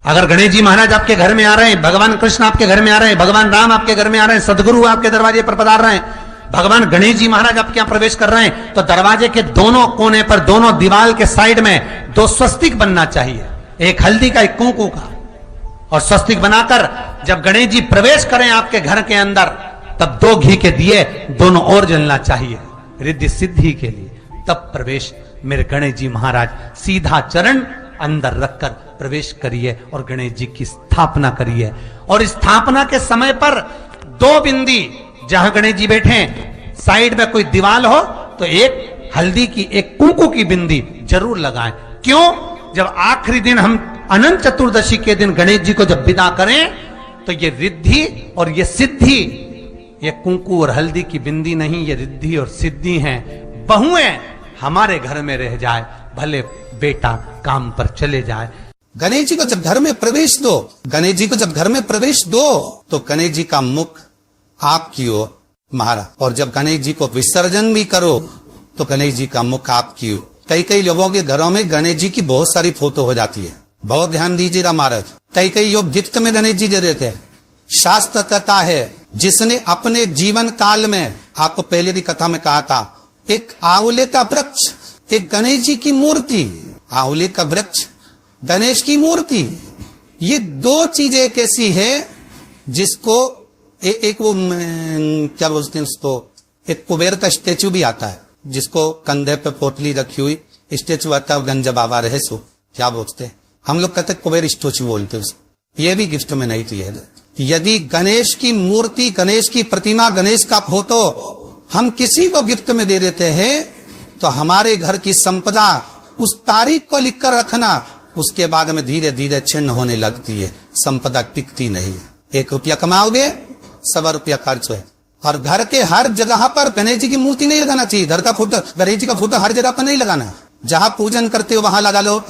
अगर गणेश जी महाराज आपके घर में आ रहे हैं, भगवान कृष्ण आपके घर में आ रहे हैं, भगवान राम आपके घर में आ रहे हैं, सदगुरु आपके दरवाजे पर पधार रहे हैं, भगवान गणेश जी महाराज आपके यहां प्रवेश कर रहे हैं, तो दरवाजे के दोनों कोने पर, दोनों दीवार के साइड में 2 स्वस्तिक बनना चाहिए, एक हल्दी का, एक कुंकू का। और स्वस्तिक बनाकर जब गणेश जी प्रवेश करें आपके घर के अंदर, तब 2 घी के दिए दोनों ओर जलना चाहिए रिद्धि सिद्धि के लिए। तब प्रवेश मेरे गणेश जी महाराज, सीधा चरण अंदर रखकर प्रवेश करिए और गणेश जी की स्थापना करिए। और स्थापना के समय पर 2 बिंदी, जहां गणेश जी बैठे साइड में कोई दीवार हो तो एक हल्दी की, एक कुंकू की बिंदी जरूर लगाएं। क्यों? जब आखिरी दिन हम अनंत चतुर्दशी के दिन गणेश जी को जब विदा करें, तो ये रिद्धि और ये सिद्धि, ये कुंकू और हल्दी की बिंदी नहीं, ये रिद्धि और सिद्धि हैं। बहुएं हमारे घर में रह जाए, भले बेटा काम पर चले जाए। गणेश जी को जब घर में प्रवेश दो, गणेश जी को जब घर में प्रवेश दो, तो गणेश जी का मुख आपकी ओर मारा, और जब गणेश जी को विसर्जन भी करो तो गणेश जी का मुख आपकी ओर। कई लोगों के घरों में गणेश जी की बहुत सारी फोटो हो जाती है, बहुत ध्यान दीजिएगा महाराज। कई लोग गिफ्ट में गणेश जी दे देते हैं। शास्त्र कहता है, जिसने अपने जीवन काल में, आपको पहले भी कथा में कहा था, एक आंवले का वृक्ष, एक गणेश जी की मूर्ति, आंवले का वृक्ष, गणेश की मूर्ति, ये 2 चीजें एक ऐसी है जिसको एक वो क्या बोलते हैं उसको, एक कुबेर का स्टेचू भी आता है, जिसको कंधे पे पोटली रखी हुई स्टेचू आता है, गंज बाबा रहे सो क्या बोलते हैं, हम लोग कहते कुबेर स्टेचू बोलते उसको। ये भी गिफ्ट में नहीं चाहिए। यदि गणेश की मूर्ति, गणेश की प्रतिमा, गणेश का फोटो हम किसी को गिफ्ट में दे देते हैं, तो हमारे घर की संपदा उस तारीख को लिखकर रखना, उसके बाद में धीरे धीरे छिन्न होने लगती है, संपदा टिकती नहीं। 1 रुपया कमाओगे, 100 रुपया खर्च है। और घर के हर जगह पर गणेश जी की मूर्ति नहीं लगाना चाहिए। घर का फोटो, गणेश जी का फोटो हर जगह पर नहीं लगाना। जहां पूजन करते हो वहां लगा लो,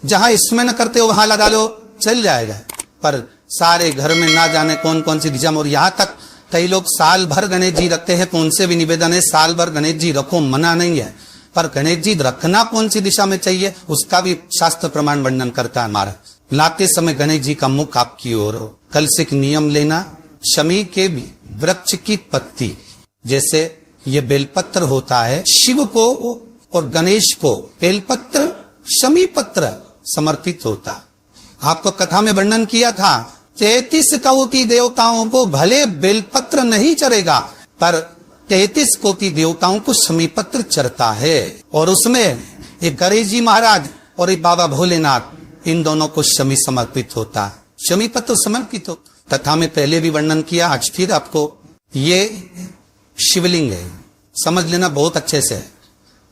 जहां स्मरण करते हो वहां लगा लो, चल जाएगा। पर सारे घर में ना जाने कौन कौन सी दिशा में, और यहाँ तक कई लोग साल भर गणेश जी रखते हैं, तो उनसे भी निवेदन है साल भर गणेश जी रखो, मना नहीं है, पर गणेश जी रखना कौन सी दिशा में चाहिए उसका भी शास्त्र प्रमाण वर्णन करता है हमारा। लाते समय गणेश जी का मुख आपकी ओर हो। कल से एक नियम लेना, शमी के वृक्ष की पत्ती, जैसे ये बेलपत्र होता है, शिव को और गणेश को बेलपत्र, शमी पत्र समर्पित होता। आपको कथा में वर्णन किया था, 33 कोटि देवताओं को भले बेलपत्र नहीं चढ़ेगा, पर 33 कोटि देवताओं को शमी पत्र चढ़ता है। और उसमें एक गणेश जी महाराज और एक बाबा भोलेनाथ, इन दोनों को शमी समर्पित होता, शमी पत्र समर्पित हो। कथा में पहले भी वर्णन किया, आज फिर आपको, ये शिवलिंग है, समझ लेना बहुत अच्छे से।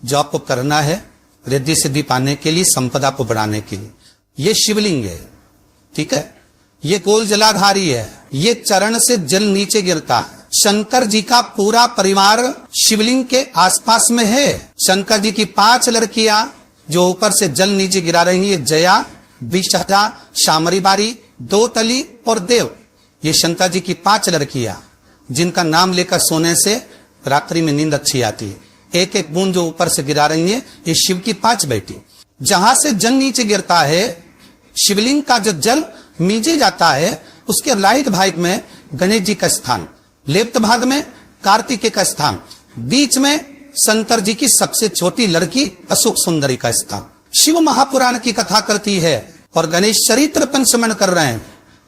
जो आपको करना है रिद्धि सिद्धि पाने के लिए, संपदा को बढ़ाने के लिए, ये शिवलिंग है, ठीक है। ये गोल जलाधारी है, ये चरण से जल नीचे गिरता। शंकर जी का पूरा परिवार शिवलिंग के आसपास में है। शंकर जी की 5 लड़कियां जो ऊपर से जल नीचे गिरा रही है, जया, विषहरा, शामरी बारी, 2 तली और देव, ये शंकर जी की 5 लड़कियां, जिनका नाम लेकर सोने से रात्रि में नींद अच्छी आती है। एक एक बूंद जो ऊपर से गिरा रही है, ये शिव की 5 बेटी। जहां से जल नीचे गिरता है, शिवलिंग का जो जल नीचे जाता है, उसके राइट भाग में गणेश जी का स्थान, लेफ्ट भाग में कार्तिकेय का स्थान, बीच में शंकर जी की सबसे छोटी लड़की अशोक सुंदरी का स्थान। शिव महापुराण की कथा करती है और गणेश चरित्र पंचमन कर रहे हैं।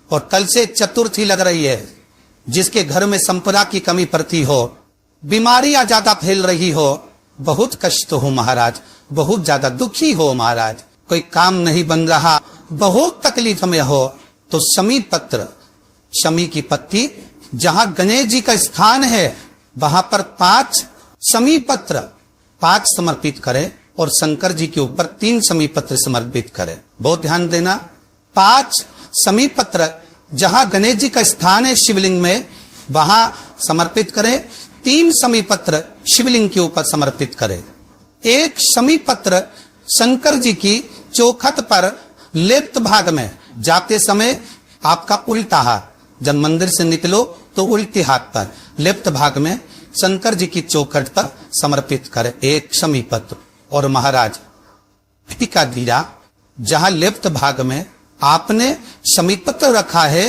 और कल से चतुर्थी लग रही है। जिसके घर में संपदा की कमी पड़ती हो, बीमारियां ज्यादा फैल रही हो, बहुत कष्ट हो महाराज, बहुत ज्यादा दुखी हो महाराज, कोई काम नहीं बन रहा, बहुत तकलीफ में हो, तो शमी पत्र, शमी की पत्ती, जहां गणेश जी का स्थान है वहां पर 5 शमी पत्र 5 समर्पित करें और शंकर जी के ऊपर 3 शमी पत्र समर्पित करें। बहुत ध्यान देना, 5 शमी पत्र जहां गणेश जी का स्थान है शिवलिंग में, वहां समर्पित करें। 3 शमी पत्र शिवलिंग के ऊपर समर्पित करें। 1 शमी पत्र शंकर जी की चौखट पर लेफ्ट भाग में, जाते समय आपका उल्टा हाथ, जब मंदिर से निकलो तो उल्टे हाथ पर लेफ्ट भाग में शंकर जी की चौखट पर समर्पित करें 1 शमी पत्र। और महाराज टीका दिया, जहां लेफ्ट भाग में आपने समीप पत्र रखा है,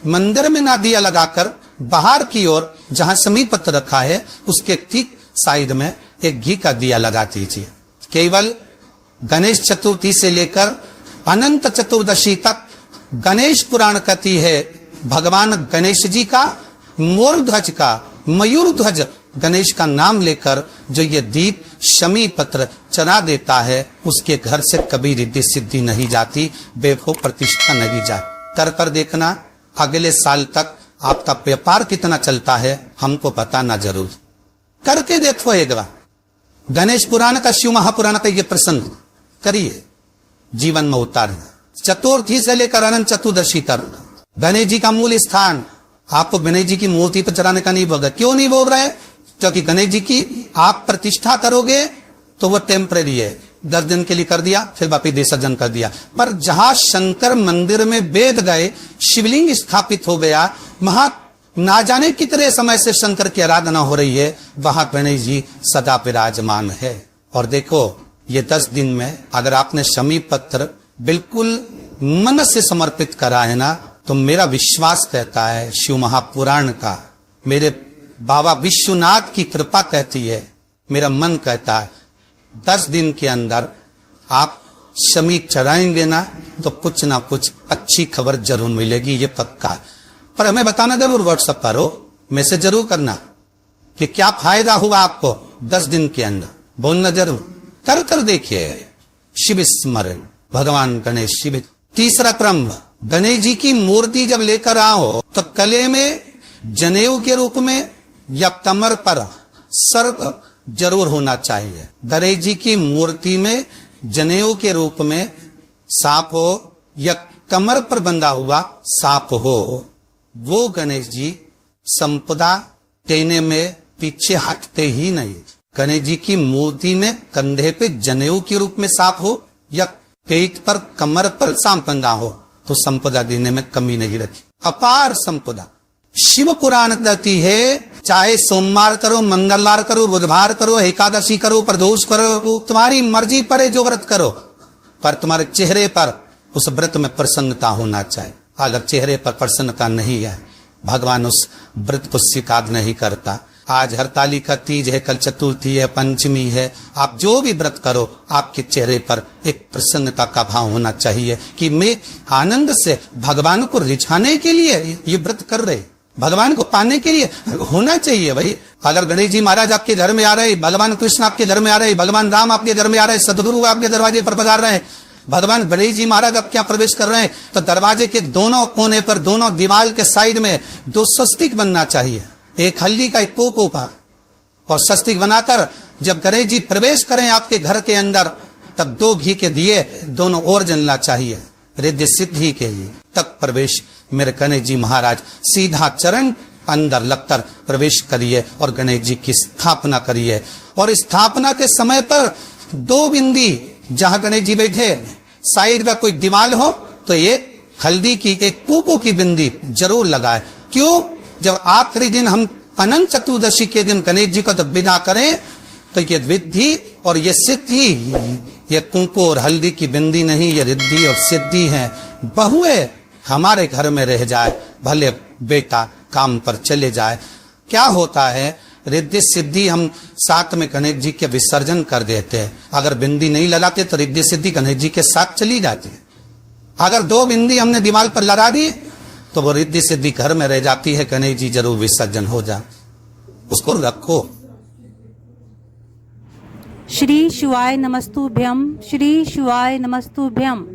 मंदिर में ना दिया लगाकर बाहर की ओर जहां समीप पत्र रखा है उसके ठीक साइड में एक घी का दिया लगा दीजिए। केवल गणेश चतुर्थी से लेकर अनंत चतुर्दशी तक गणेश पुराण कथी है भगवान गणेश जी का, मोर ध्वज का, मयूर ध्वज गणेश का नाम लेकर जो ये दीप शमी पत्र चढ़ा देता है उसके घर से कभी रिद्धि सिद्धि नहीं जाती, वैभव प्रतिष्ठा नहीं जाती। कर कर देखना अगले साल तक आपका व्यापार कितना चलता है हमको बताना जरूर, करके देखो एक बार। गणेश पुराण का, शिव महापुराण का ये प्रसंग करिए, जीवन में उतार। चतुर्थी से लेकर अनंत चतुर्दशी तक गणेश जी का मूल स्थान आपको गणेश जी की मूर्ति पर चढ़ाने का नहीं बोल रहा। क्यों नहीं बोल रहे? क्योंकि गणेश जी की आप प्रतिष्ठा करोगे तो वो टेम्परेरी है, 10 दिन के लिए कर दिया फिर वापिस विसर्जन कर दिया। पर जहां शंकर मंदिर में वेद गए, शिवलिंग स्थापित हो गया, वहां ना जाने कितने समय से शंकर की आराधना हो रही है, वहां गणेश जी सदा विराजमान है। और देखो ये 10 दिन में अगर आपने शमी पत्र बिल्कुल मन से समर्पित करा है ना, तो मेरा विश्वास कहता है शिव महापुराण का, मेरे बाबा विश्वनाथ की कृपा कहती है, मेरा मन कहता है 10 दिन के अंदर आप शमी चढ़ाएंगे ना तो कुछ ना कुछ अच्छी खबर जरूर मिलेगी, ये पक्का। पर हमें बताना जरूर, व्हाट्सएप पर हो, मैसेज जरूर करना कि क्या फायदा हुआ आपको 10 दिन के अंदर, बोलना जरूर। कर कर देखिए शिव स्मरण, भगवान गणेश शिव। तीसरा क्रम, गणेश जी की मूर्ति जब लेकर आओ तो गले में जनेऊ के रूप में या कमर पर सर्प जरूर होना चाहिए। गणेश जी की मूर्ति में जनेऊ के रूप में सांप हो या कमर पर बंधा हुआ सांप हो, वो गणेश जी संपदा देने में पीछे हटते ही नहीं। गणेश जी की मूर्ति में कंधे पे जनेऊ के रूप में सांप हो या पेट पर कमर पर सांप बंधा हो तो संपदा देने में कमी नहीं रखी, अपार संपदा। शिव पुराण कहती है चाहे सोमवार करो, मंगलवार करो, बुधवार करो, एकादशी करो, प्रदोष करो, तुम्हारी मर्जी पर जो व्रत करो, पर तुम्हारे चेहरे पर उस व्रत में प्रसन्नता होना चाहिए। अगर चेहरे पर प्रसन्नता नहीं है भगवान उस व्रत को स्वीकार नहीं करता। आज हरतालिका तीज है, कल चतुर्थी है, पंचमी है, आप जो भी व्रत करो आपके चेहरे पर एक प्रसन्नता का भाव होना चाहिए कि मैं आनंद से भगवान को रिझाने के लिए ये व्रत कर रहे, भगवान को पाने के लिए होना चाहिए भाई। अगर गणेश जी महाराज आपके घर में आ रहे, भगवान कृष्ण आपके घर में आ रहे, भगवान राम आपके घर में आ रहे, सदगुरु आपके दरवाजे पर पधार रहे, भगवान गणेश जी महाराज आपके यहाँ प्रवेश कर रहे हैं, तो दरवाजे के दोनों कोने पर, दोनों दीवार के साइड में 2 स्वस्तिक बनना चाहिए, एक हल्दी का, एक पोपो का, और स्वस्तिक बनाकर जब गणेश जी प्रवेश करें आपके घर के अंदर तब 2 घी के दिए दोनों ओर जलना चाहिए रिद्धि सिद्धि के लिए। तब प्रवेश मेरे गणेश जी महाराज सीधा चरण अंदर लगकर प्रवेश करिए और गणेश जी की स्थापना करिए। और स्थापना के समय पर 2 बिंदी जहां गणेश जी बैठे साइड में कोई दीवार हो तो एक हल्दी की, एक पोपो की बिंदी जरूर लगाए। क्यों? जब आखिरी दिन हम अनंत चतुर्दशी के दिन गणेश जी को जब विदा करें तो ये विद्धि और ये सिद्धि, ये कुंकू और हल्दी की बिंदी नहीं, ये रिद्धि और सिद्धि है। बहुए हमारे घर में रह जाए, भले बेटा काम पर चले जाए, क्या होता है रिद्धि सिद्धि हम साथ में गणेश जी के विसर्जन कर देते हैं। अगर बिंदी नहीं लगाते तो रिद्धि सिद्धि गणेश जी के साथ चली जाती है। अगर 2 बिंदी हमने दीवार पर लगा दी तो वो रिद्धि सिद्धि घर में रह जाती है, गणेश जी जरूर विसर्जन हो जाए, उसको रखो। श्री शिवाय नमस्तुभ्यम, श्री शिवाय नमस्तुभ्यम।